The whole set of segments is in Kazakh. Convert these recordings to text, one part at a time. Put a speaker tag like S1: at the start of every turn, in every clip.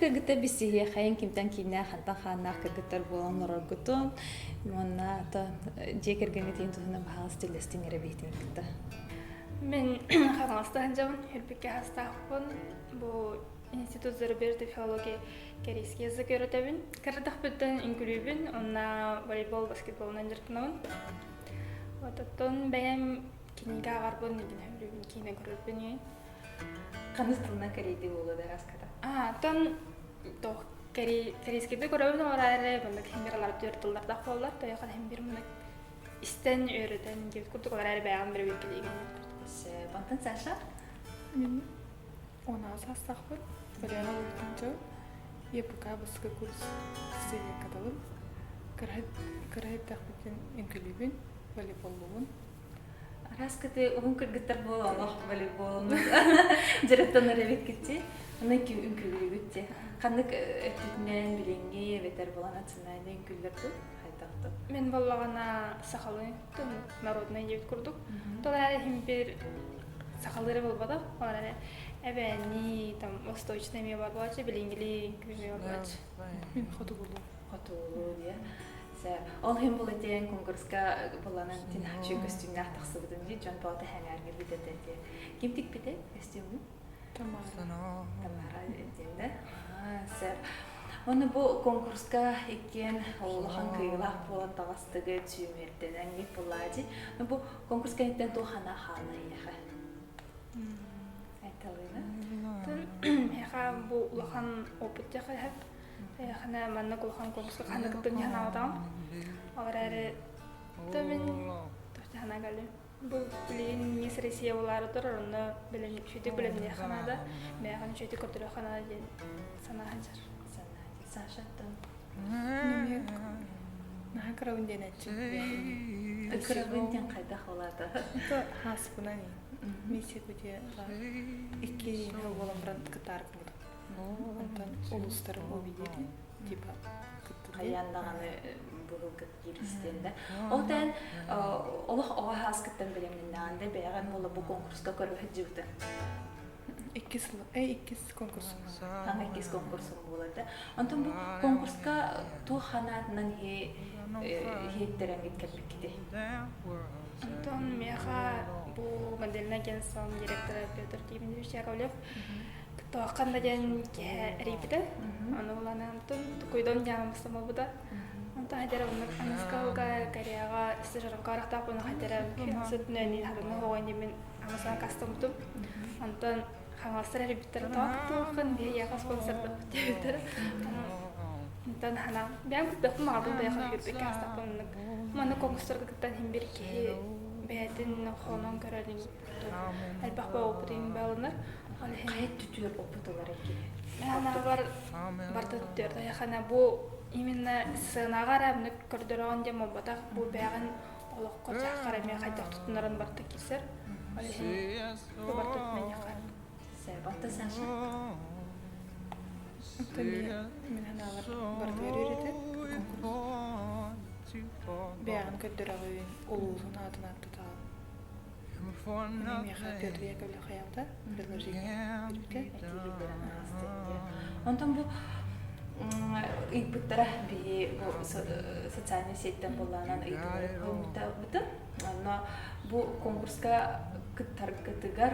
S1: кыргыта бисиһи хайын кимтен кинэ хантан хааннаах кыргыттар буолан ороргутун уонна ата дьиэ тиин туһуна баһаас тилестиң эребиитин кытта.
S2: Мен хаңастаан жамын хүрбекке хастаахпын. Бу институт зарубежной филологии корейский язык өйрөтөбүн. Кырдах бүттен инкүлүүбүн, онна волейбол, баскетболунан жыртынабын. Вот оттон бәйәм киниге агарбын, игин кине көрүлбүн.
S1: Каныс тылына корейди болу да раската.
S2: Тон тох корейскийде көрөбүн орайры, мындык хемберлар төртылдардак боллар, тояхан хембер мындык истен өйрөтөн кеп курдук орайры бәйәм бир бекелеген.
S1: Бантан Саша?
S3: Мен 10 астақпын. Бәләна өлтінді. ЕПК басқа курс істеге қаталым. Қарайттақ біткен үңкілебен волейбол болуын.
S1: Раскаты угун кыргыттар болуын, оқ волейболын. Жараттан әребет кетті. Онан кем үңкілі өтті. Қандық өттітінен біленге ветер болан атсынайны үңкілдерді қайтақты.
S2: Мен боллағана сақалын өттім, народный ебет күрдік. Толары хембер сақалыры болбады. Олары әбәні, восточный ме бар болачы, біленгілі күме бар болачы.
S3: Мен қоты болу.
S1: Қоты болу, дия. Ол хем бұл әтен конкурска боланын тен хачу костюмне ақтақсы бұдым де, жон бауты хәңәрге бітетін де. Кем тек біті костюмны? Тамара әтенді. Сәр. Оны бұл конкурска екен олыған кыйлақ болан тағастығы түймерден әңгеп болады. Бұл конкурска еттен туғана қаны еға. Айталыйна?
S2: Еға бұл ұлыған опыт жақы әп. Яхана манна кулхан конкурска хана кыттын яна адам. Алар әрі төмен тохты хана галли. Бу билин мис Россия болары тур, оны билин шөйтек билин яханада, мәгән шөйтек көтөрө ханада ден сана ханжар.
S1: Сашаттан.
S3: Неме наха карабын ден әтчі.
S1: Карабын ден қайда қалады?
S3: Это хас бұна не. Миссия көте 2 жыл болан бранд кытар болды. Антон улустар обидели, типа
S1: Қаяндағаны бұғыл күт келістенді. Олтан, олық оға хас күттен білемніндағында бәйған олы бұл конкурска көрбі жүгді.
S3: 2 конкурсum.
S1: Хана 2 конкурсum болады. Антон бұл конкурска ту ханатынан хейттерен кеткелбекті.
S2: Антон меха бу модельный агентством директора Петр Тимирович Яковлев. Тоққанда ден рейбіді, оны оланы антон көйдон жаңымыстама бұда. Антон хайдері оны Амаскалға, Кореяға, стажерін қарақтақ оны хайдері сүттін өне харыны оғайын демен Амасқан кастым бұтым. Антон қаңастыр рейбіттері тоққын бе яға спонсорды өттері. Антон хана, бәң күтбәқпім ағылды яға көрбек кастақ бұнық. Маны конкурстарға күттен хембер ке бәйдің қонын көрәлін әлбақ ба опытын бәлінір.
S1: Қайт түтір опытылар екен.
S2: Мәна барды түтірді. Яқана бұл именно сығынаға рәмінік көрдіріған дем обатақ бұл бәғін олық қорчақ қарамия қайдақ тұтынырын барды кесір. Бұл барды түтмен яқар.
S1: Сәбатты Саша?
S3: Мен аналар барды өререді. Бәғін көрдіріған олуғын адын атты тағы. Меха Петр Яковлев хаялда предложение.
S1: Онтон бұл ыйбыттара бии социальный сеттен боланан ыйбыттар бұты. Бұл конкурска кыттар-кытыгар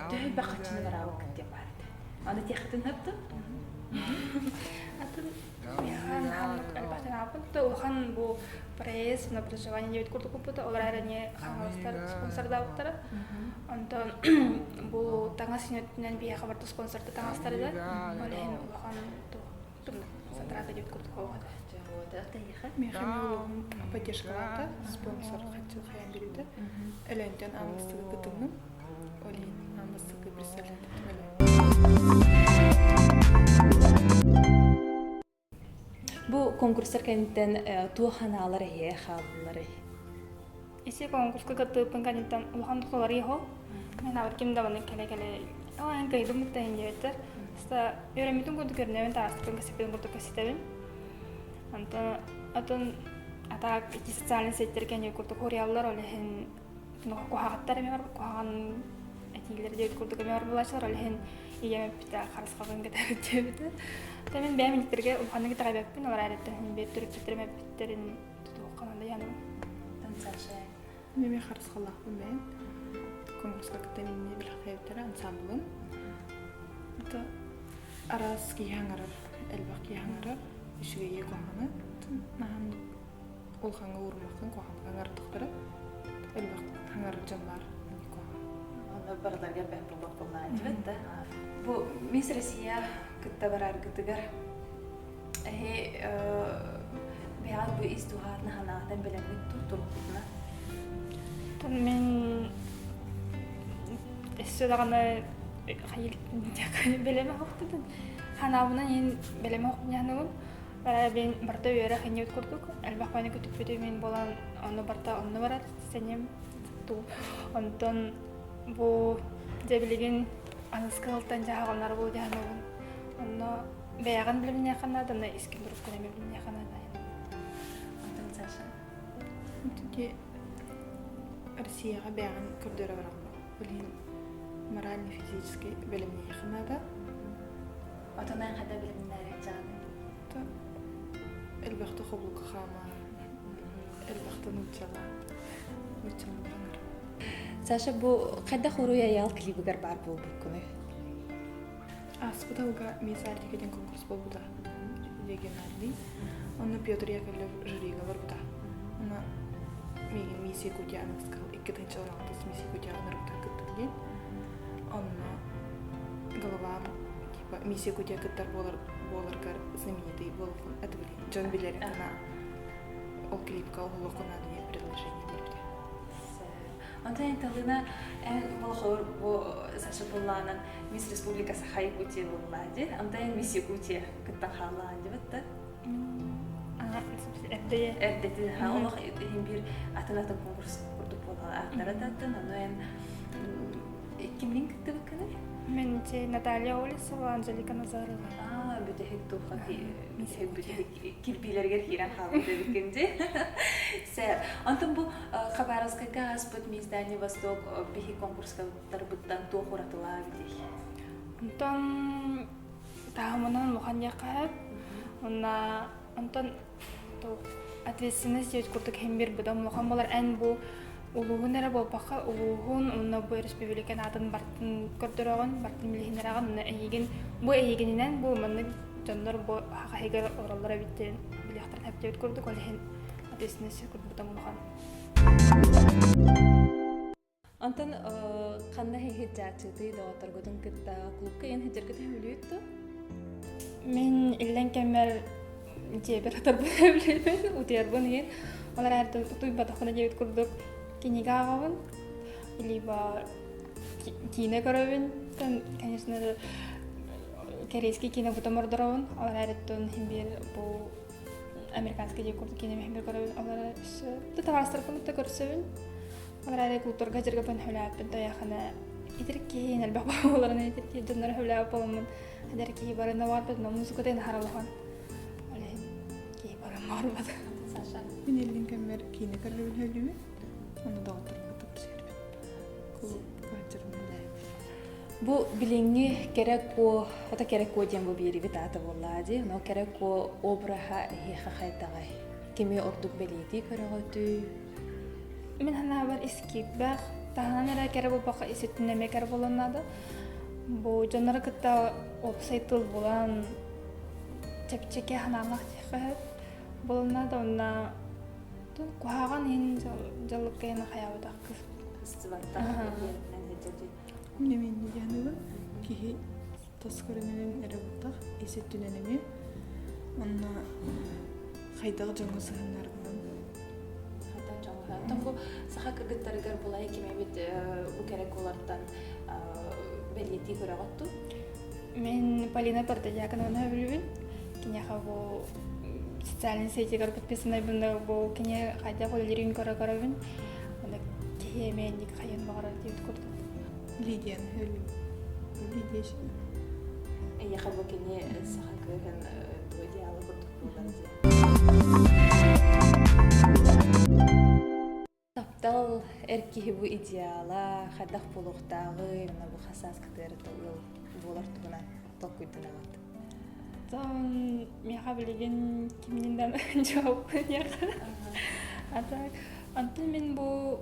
S1: төхіл бақытшыны барауы күтте барды. Аны текітін өпті?
S2: Яхан хамлык әлбәттен апынды. Оған бұл проезд на проживание девять куртук бұты. Олар әріне қаңғалыстар спонсорда бұттары. Онтан бұл таңа сенеттінен бия қабарды спонсорды таңастары да. Олеген оған сантрада девять куртук оғады.
S3: Мен хемеуым поддержкалады, спонсор хотел хаян беруді. Әленден амыстығы күтімнің. Олейін амыстығы
S1: Бұл конкурстар кәнеттен туғаналары е, қалылары?
S2: Есе конкурска кыттыппын кәнеттен ұлған тұқылары ехо. Мен авыр кемді баны кәлі-кәлі оған кәйді мұқтайын дебеттер. Өреметін күнді көрінеуін тағыстықын кәсеппен күрді кәсетебін. Атын атақ ики социальный сеттер кәне күрді қориялылар олеген кухағаттар еме бар, кухаған тигилер дэйт курдук эмер булачылар олехин ийем пита харыс калган кетер дебит. Темен бэминиктерге уханы гитара бэппин олар ареттен бет түрүп битерме биттерин тутуккананда яным.
S1: Тансаша.
S3: Меме харыс каллахпын мен. Конкурска кытаминне билхайптар ансамблын. Это арас кияңарар, элбак кияңарар, ишиге егоңаны. Нахан ол ханга урмакын коханга аңардыктары. Элбак хаңар жамбар.
S1: Оны барларга бәп булып булган дибет да. Бу Мисс Россия кытта барар гытыгар. Бял бу истухатна ханатан белемит туртурна.
S2: Мен эсседагана хайыл белеме хоктун. Ханабынан ен белеме хокнянын. Бен барта өйрө ханьют курдук. Албакпаны күтүп бүтү мен болан аны барта аны барат. Сенем ту онтон бу дебилеген аныскалтан жаганар бул жанын. Онно бяган билимне ханаданы Искендерук көне билимне ханада.
S1: Онтон Саша.
S3: Тиги Россияга бяган көрдөрө барам. Билин морально физически билимне ханада.
S1: Отонан хада билимнәре жаны.
S3: Элбахта хоблук хама. Элбахта нучала.
S1: Саша бу кайда хоруя ял клибигер бар бул күнү.
S3: Аспытауга мисар деген конкурс болбуда. Региональный. Оны Петр Яковлев жюрига барбуда. Она миги миссия кутяна сказал, и кытынчы оралтыс миссия кутяна рыбта кыттырген. Онна голова типа миссия кутя кыттар боларгар знаменитый болуп. Это были Джон Биллер она. Ол клипка улукуна деген предложение берди.
S1: Онтон талына волхор бу Саша булланын Мисс Республикасы хай кути буллади. Онтон миссия кути кыттан халлан дибетте. Эрдети хаалах бир атанатын конкурс курдук болган аттарататын анан кимдин кытты бекене?
S2: Мен Наталья Олесова, Анжелика Назарова.
S1: Бүтехек тухати мисек бүтехек кирпилерге хиран халык дебекенде. Сэр, антон бу Хабаровскага аспыт миздани Восток бихи конкурска тарбыттан тухуратыла гидей.
S2: Антон таамынан муханьяка онна антон то ответственность жет курдук хембир будам мухан болар эн бу улугун эре болбакка улугун онна бу республиканы атын бартын көрдөрөгөн бартын билихинераган онна эйген бу эйгенинен бу манны жоннор бу хагайгар ораллара биттен билихтар таптебит курдук олехин ответственность курдук будам мухан.
S1: Антон кандай хеджачыты доторгудун кытта клубка ен хеджерге төлөйттү.
S2: Мен иллен кемер жебер атарбын утярбын ен. Олар артын туй батахына жебит курдук. Книга агавын, либо кино көрөбүн, конечно, корейский кино бутам ордоробун, алар ареттон химбир бу американский жекурду кино химбир көрөбүн, алар товарстаркын да көрсөбүн, алар аре культурга жерге бен хөлөпүн, тояхана итирки нелбак болорун итирки жоннор хөлөп боломун, адерки барына барбыт, но музыкадан харалган, алар ки барым барбыт.
S1: Саша.
S3: Мен элдин кемер кино көрөбүн хөлүмү. Onu da oturmadık dışarı. Kulu kaçırmıyor.
S1: Bu bilingi gerek ko, ata gerek ko diyen bu biri bitata vallahi, no gerek ko obraha hiha haytagay. Kimi orduk beliti karagötü.
S2: Мен хана бар искип баг, таханара кера бу бака исетинеме кер болонады. Бу жоннор кытта опсайтыл болан чепчеке ханалак тихе болонады, онна кухаган ин жалыккайна хаябыда кыз.
S1: Кыстыбатта.
S3: Мен дегенім ки тоскорунен эребутак эсеттүненеме. Онна хайдагы жаңы сыгындарынан.
S1: Хайдагы жаңы. Антон бу саха кыгыттарыгар булай кеме бит бу керек олардан белети көрөгөттү.
S2: Мен Полина Портоякановна билбин. Киняха бу социальный сетигер подписанный бунда бу кине хайда холерин көрөгөрүн. Анда кемен ник хайын багара деп көрдүм.
S3: Лидия Лидия.
S1: Я хабу кине саха кыгын той диалог булдан. Таптал эркиһи бу идеала хадах булуктагы мына бу хасас кытары тагыл булар тугунан токуйдунагат.
S2: Тон меха билеген кимден жауап яка. Ата антын мен бу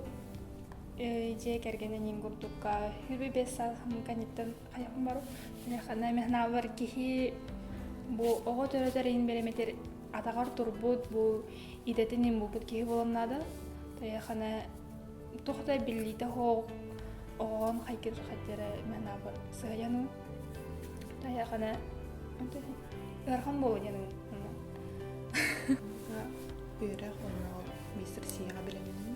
S2: же кергенен ингурдукка хүрбе беса хамканиттен каяхым бару. Яхана мехна бар кихи бу ого төрөдөрин береметер атагар турбут бу идетинин бу кихи боломнада. Яхана тухта биллите хо огон хайкер хаттера мехна бар саяну. Яхана Ярхан болу жаным.
S3: Бүйрә хонна мистер Сия белемин.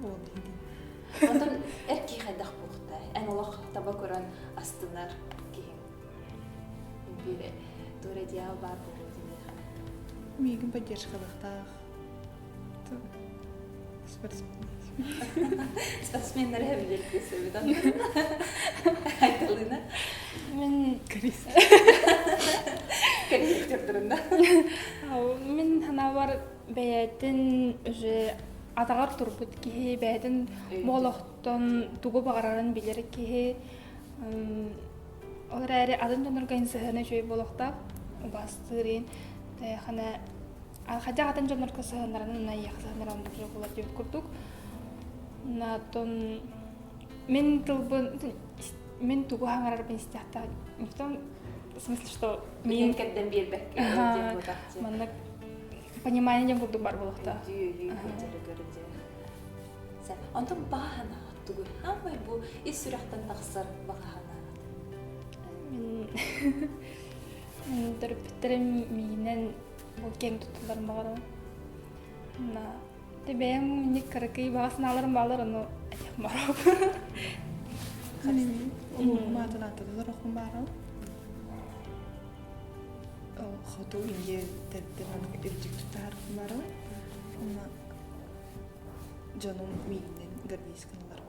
S3: Ол диген.
S1: Онтон эрки хадах булукта. Эн олох таба көрөн астынар кийин. Бире туре диал бар болу диген.
S3: Мигин поддержкалыктах.
S1: Спортсменнер хебилер кесебидан. Айтылына.
S2: Мен
S3: Крис.
S1: Керектердиринда.
S2: Мен ханавар бәятин уже атагар турбут ки бәятин молохтон тугу багарарын билер ки олар әре адын жонорган сыһына жөй болохта бастырын хана хажа адын жонорга сыһынарын на яхсанаран бужу булат деп курдук. На тон мен тугу хаңарар бен стяхта. В смысле, что
S1: Мен кәддән бирбәк.
S2: Манда понимание дем курдук бар булакта.
S1: Онтон баһана тугу. Хамай бу ис сүрәхтән тахсыр баһана.
S2: Мен төрөптерем минен бу кең тутулар багара. На тебем ник каракай багасналарым балар аны марап.
S3: Матаната дөрөкөн бара. Хото инде тәттән элҗик тутар бара. Ана жаным минен гәрдис кыналар